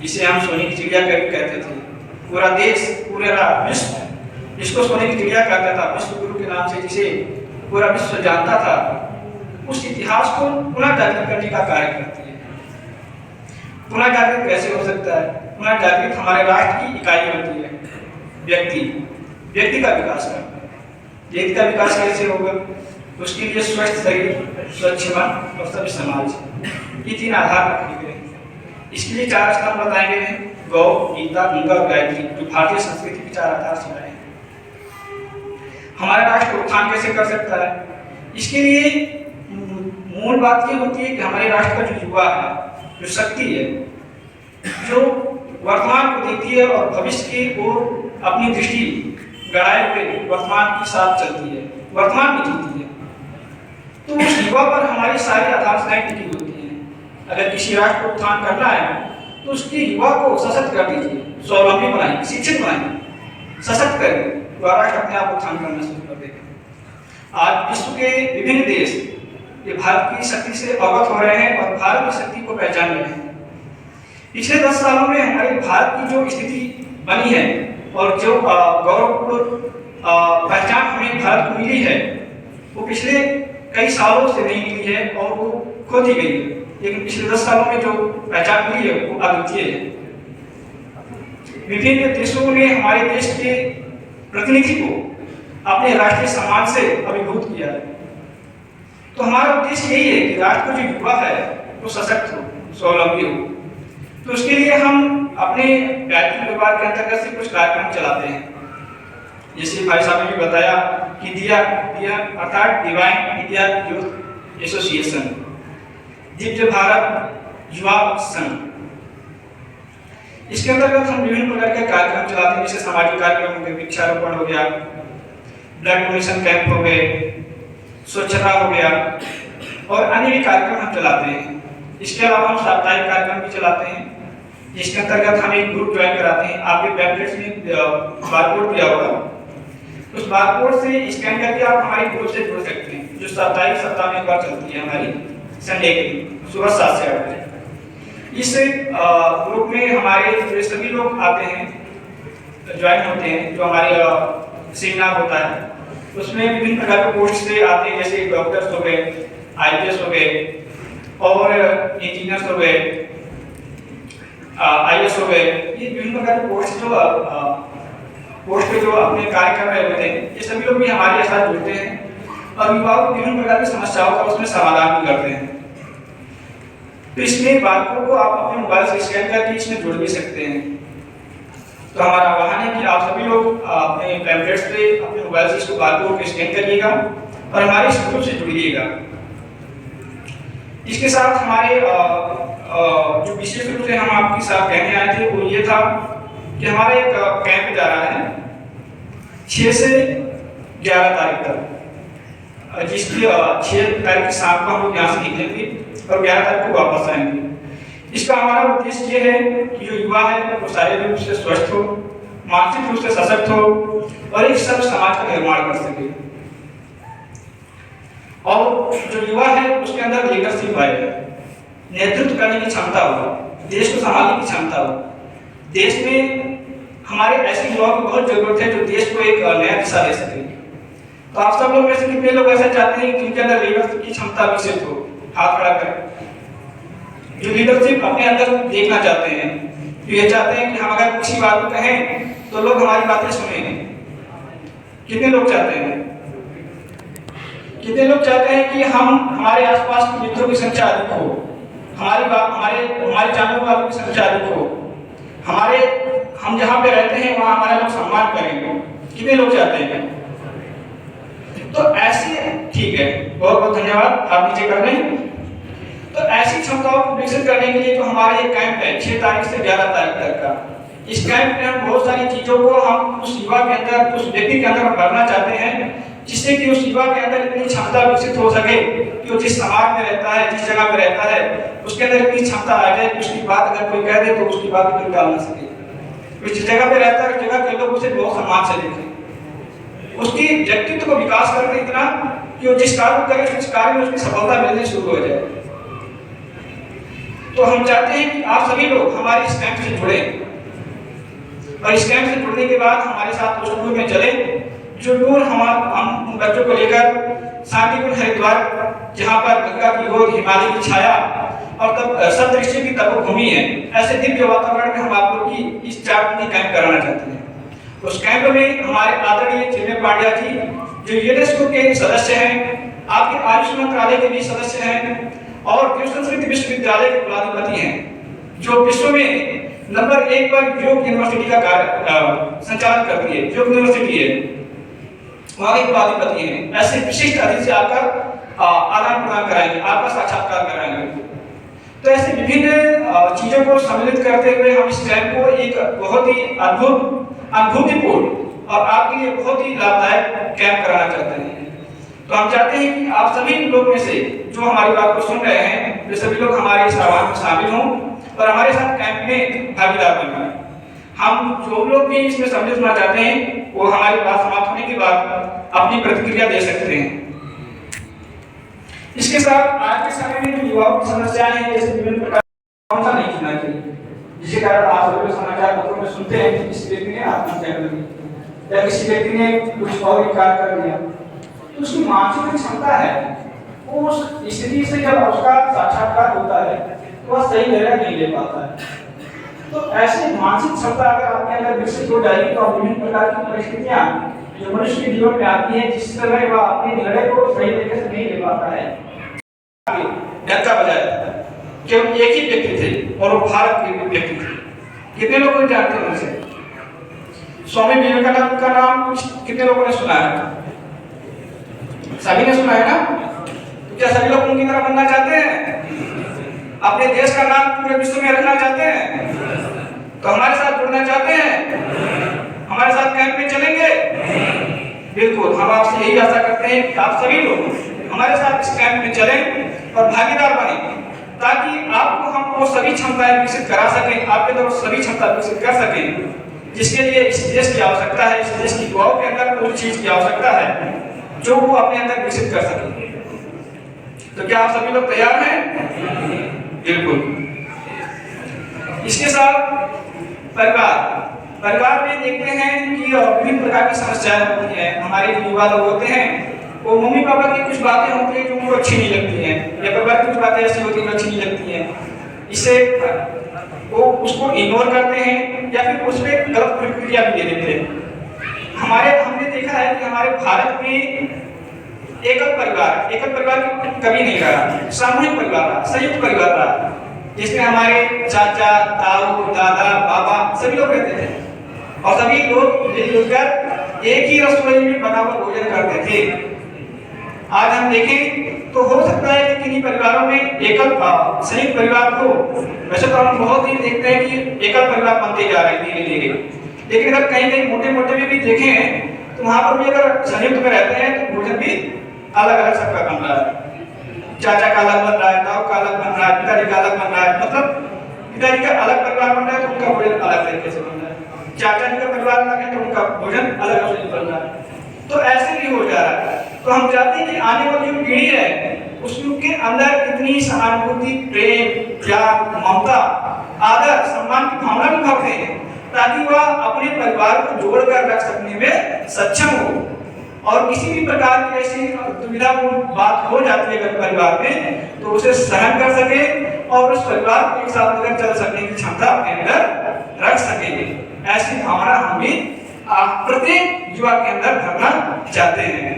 जिसे हम सोने की चिड़िया कहते थे, पूरा देश, पूरा विश्व जिसको सोने की चिड़िया कहता था, विश्व गुरु के नाम से जिसे पूरा विश्व जानता था, उस इतिहास को पुनः जागृत करने का कार्य करती है। पुनः जागृत कैसे हो सकता है? पुनः जागृत हमारे राष्ट्र की इकाई होती है, व्यक्ति का विकास करता है। व्यक्ति का विकास कैसे होगा? उसके लिए स्वस्थ शरीर, स्वच्छ मन और सभ्य समाज, ये 3 आधार रखे गए हैं। इसके लिए 4 स्थान बताए गए हैं: गौ, गीता, गंगा और गायत्री, जो भारतीय संस्कृति की 4 आधारशिलाएं हैं। हमारा राष्ट्र उत्थान कैसे कर सकता है? इसके लिए मूल बात ये होती है कि हमारे राष्ट्र का जो युवा है, जो शक्ति है, जो वर्तमान को देखती है और भविष्य की ओर अपनी दृष्टि गड़ाए हुए वर्तमान के साथ चलती है, वर्तमान में जीती है, तो उस युवा पर हमारी सारी आधारशिलाएं टिकी होती हैं। अगर किसी राष्ट्र को उत्थान करना है तो उसके युवा को सशक्त कर दीजिए, स्वावलंबी बनाइए, शिक्षित बनाइए, सशक्त करिए, तो राष्ट्र अपने आप उत्थान करना शुरू कर देगा। आज विश्व के विभिन्न देश ये भारत की शक्ति से अवगत हो रहे हैं और भारत की शक्ति को पहचान रहे हैं। पिछले 10 सालों में हमारे भारत की जो स्थिति बनी है और जो गौरवपूर्ण पहचान हमें भारत को मिली है, वो पिछले कई सालों से नहीं मिली है और वो खो दी गई है। लेकिन पिछले 10 सालों में जो पहचान मिली है वो अद्वितीय है। विभिन्न देशों ने हमारे देश के प्रतिनिधि को अपने राष्ट्रीय सम्मान से अभिभूत किया है। तो हमारा उद्देश्य यही है कि राष्ट्र को जो युवा है वो सशक्त हो, स्वावलंबी हो। तो उसके लिए हम अपने गायत्री परिवार के अंतर्गत से कुछ कार्यक्रम चलाते हैं। जैसे भाई साहब ने भी बताया कि दिया अर्थात divine India youth association, Divya Bharat युवा संघ, इसके अंतर्गत हम विभिन्न प्रकार के कार्यक्रम चलाते हैं। जैसे सामाजिक कार्यक्रम हो गए, वृक्षारोपण हो गया, ब्लड डोनेशन कैंप हो गए, स्वच्छता हो गया और अन्य भी कार्यक्रम हम चलाते हैं। इसके अलावा हम साप्ताहिक कार्यक्रम भी चलाते हैं, जिसके अंतर्गत हम एक ग्रुप ज्वाइन कराते हैं। आपके पैम्पलेट्स में बारकोड दिया होगा, उस बारकोड से स्कैन करके आप हमारे ग्रुप से जुड़ सकते हैं, जो साप्ताहिक सप्ताह में एक बार चलती है हमारी, संडे के दिन सुबह 7 से 8 बजे। इस ग्रुप में हमारे सभी लोग आते हैं, ज्वाइन होते हैं। जो हमारे सेमिनार होता है उसमें विभिन्न प्रकार के पोस्ट से आते हैं, जैसे डॉक्टर्स हो गए, IPS हो गए और इंजीनियर्स हो गए, IAS हो गए। ये विभिन्न प्रकार के पोस्ट पे जो अपने कार्य कर रहे होते हैं, ये सभी लोग भी हमारे साथ जुड़ते हैं और युवाओं को विभिन्न प्रकार की समस्याओं का उसमें समाधान भी करते हैं। तो इसमें बारकोड को आप अपने मोबाइल से स्कैन करके इसमें जुड़ भी सकते हैं। तो हमारा आह्वान है कि आप सभी लोग अपने पैम्पलेट्स पे अपने मोबाइल से इसको बारकोड को स्कैन करिएगा और हमारे इस ग्रुप से जुड़िएगा। इसके साथ हमारे जो विशेष रूप से हम आपके साथ कहने आए थे वो ये था कि हमारा एक कैंप जा रहा है 6 से 11 तारीख तक, जिसकी 6 तारीख की शाम को हम लोग यहाँ से निकलेंगे और 11 तारीख को वापस आएंगे। इसका हमारा उद्देश्य ये है कि जो युवा है वो शारीरिक रूप से स्वस्थ हो, मानसिक रूप से सशक्त हो और एक सब समाज का निर्माण कर सके। और जो युवा है उसके अंदर लीडरशिप आए, नेतृत्व करने की क्षमता हो, देश को संभालने की क्षमता हो। देश में हमारे ऐसे युवाओं की बहुत जरूरत है जो देश को एक नया दिशा दे सके। तो आप सब लोग में से कितने लोग ऐसा चाहते हैं कि जिनके अंदर लीडरशिप की क्षमता विकसित हो? हाथ खड़ा करें। जो लीडरशिप अपने अंदर देखना चाहते हैं, जो ये चाहते हैं कि हम अगर किसी बात को कहें तो लोग हमारी बातें सुनें। कितने लोग चाहते हैं? कितने लोग चाहते हैं कि हम हमारे आसपास के मित्रों की संख्या अधिक हो, हमारी बात हमारे जानने वालों की संख्या अधिक हो, हम जहाँ पे रहते हैं वहाँ हमारे लोग सम्मान करेंगे? कितने लोग चाहते हैं? तो ऐसे ठीक है, बहुत बहुत धन्यवाद, आप नीचे कर लें। तो ऐसी क्षमताओं को विकसित करने के लिए जो हमारा ये कैंप है 6 तारीख से 11 तारीख तक का, इस कैंप में हम बहुत सारी चीजों को हम उस युवा के अंदर, उस व्यक्ति के अंदर भरना चाहते हैं, जिससे कि उस युवा के अंदर इतनी क्षमता विकसित हो सके कि वो जिस समाज में रहता है, जिस जगह पे रहता है, उसके अंदर इतनी क्षमता आ जाए कि उसकी बात अगर कोई कह दे तो उसकी बात कोई टाल ना सके। जिस जगह पे रहता है, जगह के लोग उसे बहुत सम्मान से देखें, उसकी व्यक्तित्व को विकास करके इतना कि वो जिस कार्य को करे उस कार्य में उसकी सफलता मिलनी शुरू हो जाए। तो हम चाहते हैं कि आप सभी लोग हमारे इस कैंप से जुड़े और इस कैंप से जुड़ने के बाद हमारे साथ उस टूर में चले, जो टूर हम बच्चों को लेकर शांतिकुंज हरिद्वार, जहाँ पर गंगा की गोद, हिमालय की छाया और तब सप्तऋषि की तपोभूमि है, ऐसे दिव्य वातावरण में हम आप लोग की इस 4 दिन कैंप कराना चाहते हैं। उस कैंप में हमारे आदरणीय चिन्मय पांड्या जी जो यूनेस्को के सदस्य हैं, आपके आयुष मंत्रालय के भी सदस्य हैं और विश्व संस्कृति विश्वविद्यालय के कुलाधिपति हैं, जो विश्व में नंबर 1 पर योग यूनिवर्सिटी का संचालन करती है, योग यूनिवर्सिटी है, वहाँ के कुलाधिपति हैं। ऐसे विशिष्ट अतिथि से आकर आदान प्रदान कराएंगे, आपका साक्षात्कार कराएंगे। तो ऐसे विभिन्न चीजों को सम्मिलित करते हुए हम इस कैंप को एक बहुत ही अद्भुत, अनुभूतिपूर्ण और आपके लिए बहुत ही लाभदायक कैंप कराना चाहते हैं। तो हम चाहते हैं कि आप सभी लोग में से जो हमारी बात को सुन रहे हैं, वे सभी लोग हमारे इस आह्वान में शामिल हों और हमारे साथ कैंप में भागीदार बने। हम जो लोग भी इसमें सम्मिलित होना चाहते हैं वो हमारी बात समाप्त होने के बाद अपनी प्रतिक्रिया दे सकते हैं। इसके साथ आज के समय में जो युवाओं की समस्याएं हैं, जैसे विभिन्न प्रकार कौन सा नहीं सुनना चाहिए, जिसके कारण आप सभी समाचार पत्रों में सुनते हैं कि किसी व्यक्ति ने आत्महत्या कर ली या किसी व्यक्ति ने कुछ और कार्य कर दिया। तो उसकी मानसिक क्षमता है, वो उस स्थिति से जब उसका साक्षात्कार होता है तो वह सही निर्णय नहीं ले पाता है। तो ऐसे मानसिक क्षमता अगर आपके अंदर विकसित हो जाएगी तो आप विभिन्न प्रकार की परिस्थितियां जो मनुष्य के जीवन में आती है जिस तरह वह अपने निर्णय को सही तरीके से नहीं ले पाता है। डंका बजाया केवल एक ही व्यक्ति थे और वो भारत के व्यक्ति थे। कितने लोग जानते हैं उनसे? स्वामी विवेकानंद का नाम कितने लोगों ने सुना है? सभी ने सुना है ना? तो क्या सभी लोग उनकी तरह बनना चाहते हैं? अपने देश का नाम पूरे विश्व में रखना चाहते हैं? तो हमारे साथ जुड़ना चाहते हैं? हमारे साथ कैंप में चलेंगे? बिल्कुल, हम आपसे यही आशा करते हैं कि आप सभी लोग हमारे साथ इस कैंप में चलें और भागीदार बने, ताकि आपको हम वो सभी क्षमताएं विकसित करा सकें, आपके द्वारा सभी क्षमता विकसित कर सकें जिसके लिए इस देश की आवश्यकता है, इस देश की युवाओं के अंदर उस चीज की आवश्यकता है जो वो अपने अंदर विकसित कर सके। तो क्या आप सभी लोग तैयार हैं? बिल्कुल। इसके साथ परिवार में देखते हैं कि विभिन्न प्रकार की समस्याएं होती हैं। हमारे जो युवा लोग होते हैं वो मम्मी पापा की कुछ बातें होती हैं जो उनको अच्छी नहीं लगती हैं, या परिवार की कुछ बातें ऐसी होती हैं जो अच्छी नहीं लगती हैं। इससे वो उसको इग्नोर करते हैं या फिर उस पर गलत प्रतिक्रिया भी दे देते हैं। हमने देखा है कि हमारे भारत में एकल परिवार कभी नहीं रहा, सामूहिक परिवार रहा, संयुक्त परिवार रहा, जिसमें हमारे चाचा, ताऊ, दादा, बाबा सभी लोग रहते थे और सभी लोग मिलकर एक ही रसोई में बना हुआ भोजन करते थे। आज हम देखें तो हो सकता है कि किन्हीं परिवारों में एकल संयुक्त परिवार हो, वैसे तो हम बहुत ही देखते हैं कि एकल परिवार बनते जा रहे हैं धीरे धीरे, लेकिन अगर कहीं मोटे में भी देखें तो वहां पर भी अगर संयुक्त में रहते हैं तो भोजन भी अलग अलग सबका बन रहा है। चाचा का अलग बन रहा है, ताऊ का अलग बन रहा है, पिताजी का अलग बन रहा है, मतलब पिताजी का अलग परिवार बन रहा है तो उनका भोजन अलग तरीके से बन रहा है, चाचा जी का परिवार अलग है तो उनका भोजन अलग अलग बन रहा है। तो ऐसे भी हो जा रहा है। तो हम चाहते हैं कि आने वाली जो पीढ़ी है उसके अंदर इतनी सहानुभूति, प्रेम, त्याग, ममता, आदर, सम्मान की भावना भी भर दें ताकि वह अपने परिवार को जोड़कर रख सकने में सक्षम हो और किसी भी प्रकार की ऐसी दुविधापूर्ण बात हो जाती है अगर परिवार में तो उसे सहन कर सके और उस परिवार को एक साथ लेकर चल सकने की क्षमता अपने अंदर रख सके। ऐसी भावना हम भी प्रत्येक युवा के अंदर भरना चाहते हैं।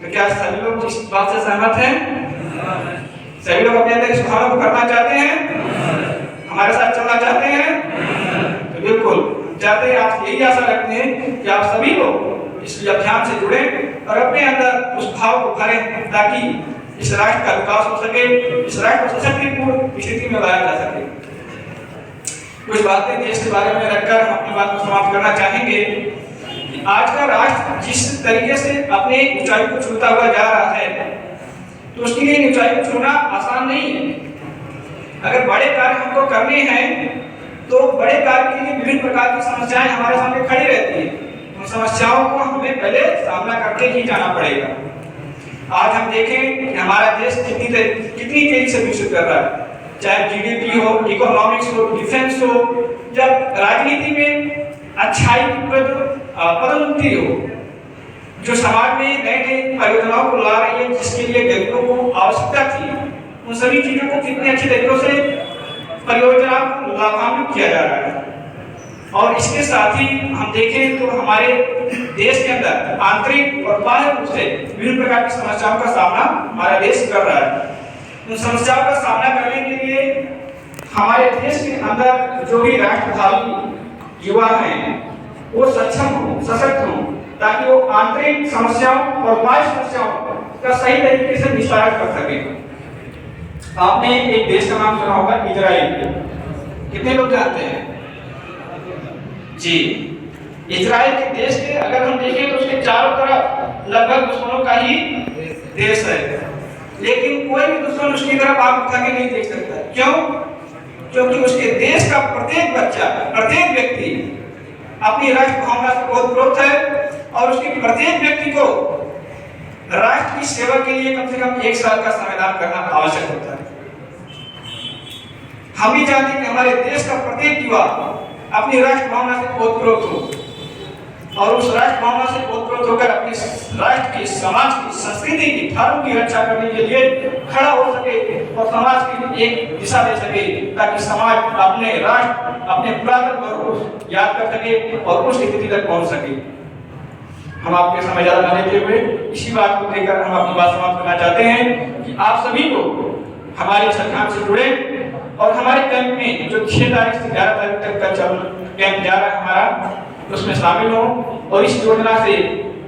तो क्या सभी लोग इस बात से सहमत हैं? सभी लोग अपने अंदर इस भावना को करना चाहते हैं, हमारे साथ चलना चाहते हैं? तो बिल्कुल चाहते हैं, आप यही आशा रखते हैं कि आप सभी लोग इस अभियान से जुड़े और अपने अंदर उस भाव को भरें ताकि इस राष्ट्र का विकास हो सके, इस राष्ट्र को सशक्तिपूर्ण स्थिति में लाया जा सके। कुछ बातें देश के बारे में रखकर हम अपनी बात को समाप्त करना चाहेंगे कि आज का राष्ट्र जिस तरीके से अपने ऊंचाई को छूता हुआ जा रहा है तो उसके लिए ऊंचाई को छूना आसान नहीं है। अगर बड़े कार्य हमको करने हैं तो बड़े कार्य के लिए विभिन्न प्रकार की समस्याएं हमारे सामने खड़ी रहती हैं। उन समस्याओं को हमें पहले सामना करके ही जाना पड़ेगा। आज हम देखें कि हमारा देश कितनी तेजी से विकसित कर रहा है, चाहे जीडीपी हो, इकोनॉमिक्स हो, डिफेंस हो, जब राजनीति में अच्छाई की पदोन्नति हो, जो समाज में नई नई परियोजनाओं को ला रही है जिसके लिए गरीबों को आवश्यकता थी, उन सभी चीजों को कितने अच्छे तरीकों से परियोजना को लाभान्वित किया जा रहा है। और इसके साथ ही हम देखें तो हमारे देश के अंदर आंतरिक और बाह्य रूप से विभिन्न प्रकार की समस्याओं का सामना हमारा देश कर रहा है। उन समस्याओं का सामना करने के लिए हमारे देश के अंदर जो भी राष्ट्रभावी युवा हैं वो सक्षम हो, सशक्त हो, ताकि वो आंतरिक समस्याओं और बाह्य समस्याओं का सही तरीके से निस्तारण कर सके। आपने एक देश का नाम सुना होगा, इजराइल। कितने लोग जानते हैं जी? इजराइल के देश के अगर हम देखें तो उसके चारों तरफ लगभग दुश्मनों का ही देश है, लेकिन कोई भी दुश्मन उसकी तरफ आंख उठा के नहीं देख सकता। क्यों? क्योंकि उसके देश का प्रत्येक बच्चा, प्रत्येक व्यक्ति अपनी राष्ट्र भावना से ओतप्रोत है और उसके प्रत्येक व्यक्ति को राष्ट्र की सेवा के लिए कम से कम 1 साल का संविधान करना आवश्यक होता है। हम भी चाहते हैं कि हमारे देश का प्रत्येक युवा अपनी राष्ट्र भावना से ओतप्रोत हो, और उस राष्ट्र भावना से ओतप्रोत होकर अपने राष्ट्र की, समाज की, संस्कृति की, धर्म की रक्षा करने के लिए खड़ा हो सके और समाज की एक दिशा दे सके, ताकि समाज अपने राष्ट्र, अपने पुरातन गौरव को याद कर सके और उस स्थिति तक पहुंच सके। हम आपके समय ज्यादा न लेते हुए इसी बात को लेकर हम अपनी बात समाप्त करना चाहते हैं कि आप सभी को हमारे संस्थान से जुड़े और हमारे कैंप में जो 6 तारीख से 11 तारीख तक का कैंप जा रहा है हमारा, उसमें शामिल हो और इस योजना से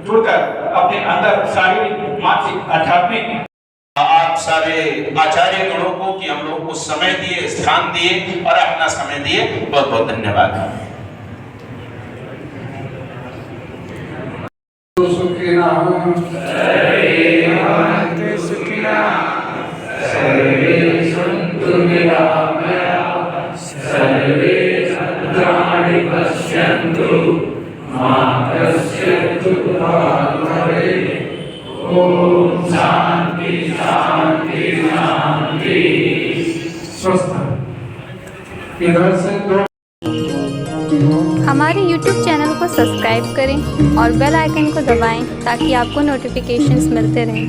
जुड़कर अपने अंदर शारीरिक, मानसिक, आध्यात्मिक। आप सारे आचार्य गणों को कि हम लोग को समय दिए, स्थान दिए और अपना समय दिए, बहुत बहुत धन्यवाद। इधर से दो हमारे YouTube चैनल को सब्सक्राइब करें और बेल आइकन को दबाएं ताकि आपको नोटिफिकेशंस मिलते रहें।